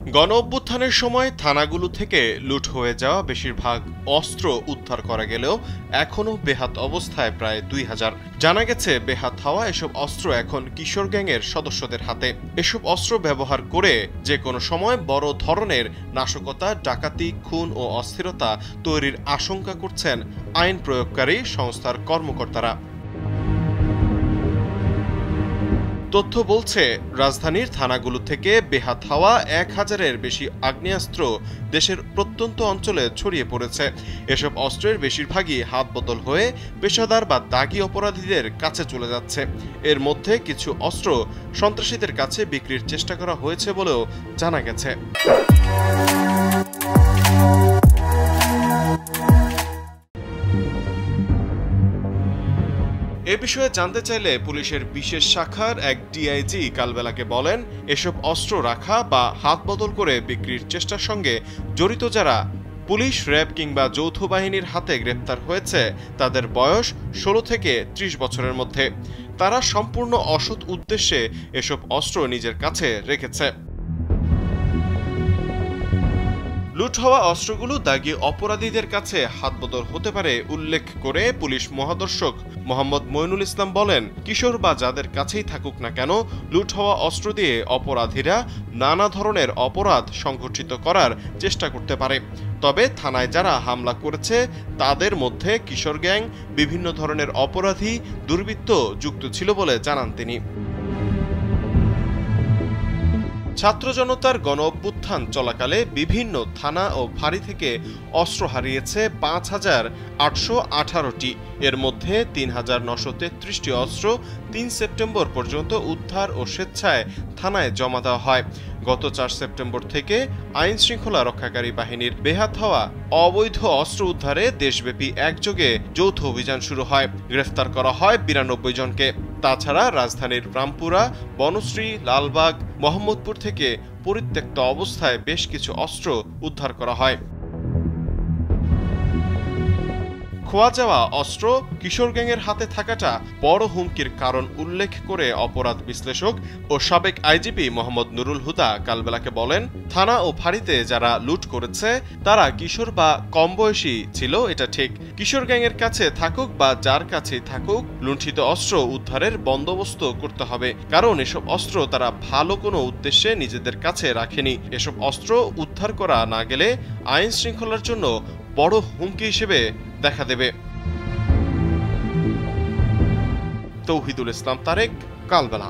গণ অভ্যুত্থানের সময় থানাগুলো থেকে লুট হয়ে যাওয়া বেশিরভাগ অস্ত্র উদ্ধার করা গেলেও এখনও বেহাত অবস্থায় প্রায় ২,০০০। জানা গেছে বেহাত হওয়া এসব অস্ত্র এখন কিশোর গ্যাংয়ের সদস্যদের হাতে। এসব অস্ত্র ব্যবহার করে যে কোনো সময় বড় ধরনের নাশকতা, ডাকাতি, খুন ও অস্থিরতা তৈরির আশঙ্কা করছেন আইন প্রয়োগকারী সংস্থার কর্মকর্তারা। তথ্য বলছে, রাজধানীর থানাগুলো থেকে বেহাত হওয়া ১,০০০-এর বেশি আগ্নেয়াস্ত্র দেশের প্রত্যন্ত অঞ্চলে ছড়িয়ে পড়েছে। এসব অস্ত্রের বেশিরভাগই হাত বদল হয়ে পেশাদার বা দাগী অপরাধীদের কাছে চলে যাচ্ছে। এর মধ্যে কিছু অস্ত্র সন্ত্রাসীদের কাছে বিক্রির চেষ্টা করা হয়েছে বলেও জানা গেছে। এ বিষয়ে জানতে চাইলে পুলিশের বিশেষ শাখার এক ডিআইজি কালবেলাকে বলেন, এসব অস্ত্র রাখা বা হাত বদল করে বিক্রির চেষ্টার সঙ্গে জড়িত যারা পুলিশ, র্যাব কিংবা যৌথ বাহিনীর হাতে গ্রেপ্তার হয়েছে তাদের বয়স ১৬ থেকে ৩০ বছরের মধ্যে। তারা সম্পূর্ণ অসৎ উদ্দেশ্যে এসব অস্ত্র নিজের কাছে রেখেছে। লুট হওয়া অস্ত্রগুলো দাগী অপরাধীদের কাছে হাতবদল হতে পারে উল্লেখ করে পুলিশ মহাদর্শক মোহাম্মদ মইনুল ইসলাম বলেন, কিশোর বা যাদের কাছেই থাকুক না কেন, লুট হওয়া অস্ত্র দিয়ে অপরাধীরা নানা ধরনের অপরাধ সংঘটিত করার চেষ্টা করতে পারে। তবে থানায় যারা হামলা করেছে তাদের মধ্যে কিশোর গ্যাং, বিভিন্ন ধরনের অপরাধী, দুর্বৃত্ত যুক্ত ছিল বলে জানান তিনি। ছাত্র জনতার গণ অভ্যুত্থান চলাকালে বিভিন্ন থানা ও ফাঁড়ি থেকে অস্ত্র হারিয়েছে ৫,৮১৮টি। এর মধ্যে ৩,৯৩৩টি অস্ত্র ৩ সেপ্টেম্বর পর্যন্ত উদ্ধার ও স্বেচ্ছায় থানায় জমা দেওয়া হয়। গত ৪ সেপ্টেম্বর থেকে আইন শৃঙ্খলা রক্ষাকারী বাহিনীর বেহাত হওয়া অবৈধ অস্ত্র উদ্ধারে দেশব্যাপী একযোগে যৌথ অভিযান শুরু হয়। গ্রেফতার করা হয় ৯২ জনকে। তাছাড়া রাজধানীর রামপুরা, বনশ্রী, লালবাগ, মোহাম্মদপুর থেকে পরিত্যক্ত অবস্থায় বেশ কিছু অস্ত্র উদ্ধার করা হয়। খোয়া যাওয়া অস্ত্র কিশোর গ্যাংয়ের হাতে থাকাটা বড় হুমকির কারণ উল্লেখ করে অপরাধ বিশ্লেষক ও সাবেক আইজিপি মোহাম্মদ নুরুল হুদা কালবেলাকে বলেন, থানা ও ফাঁড়িতে যারা লুট করেছে তারা কিশোর বা কম বয়সী ছিল, এটা ঠিক। কিশোর গ্যাংয়ের কাছে থাকুক বা যার কাছেই থাকুক, লুণ্ঠিত অস্ত্র উদ্ধারের বন্দোবস্ত করতে হবে, কারণ এসব অস্ত্র তারা ভালো কোনো উদ্দেশ্যে নিজেদের কাছে রাখেনি। এসব অস্ত্র উদ্ধার করা না গেলে আইন শৃঙ্খলার জন্য বড় হুমকি হিসেবে দেখা দেবে। তৌহিদুল ইসলাম তারেক, কালবেলা।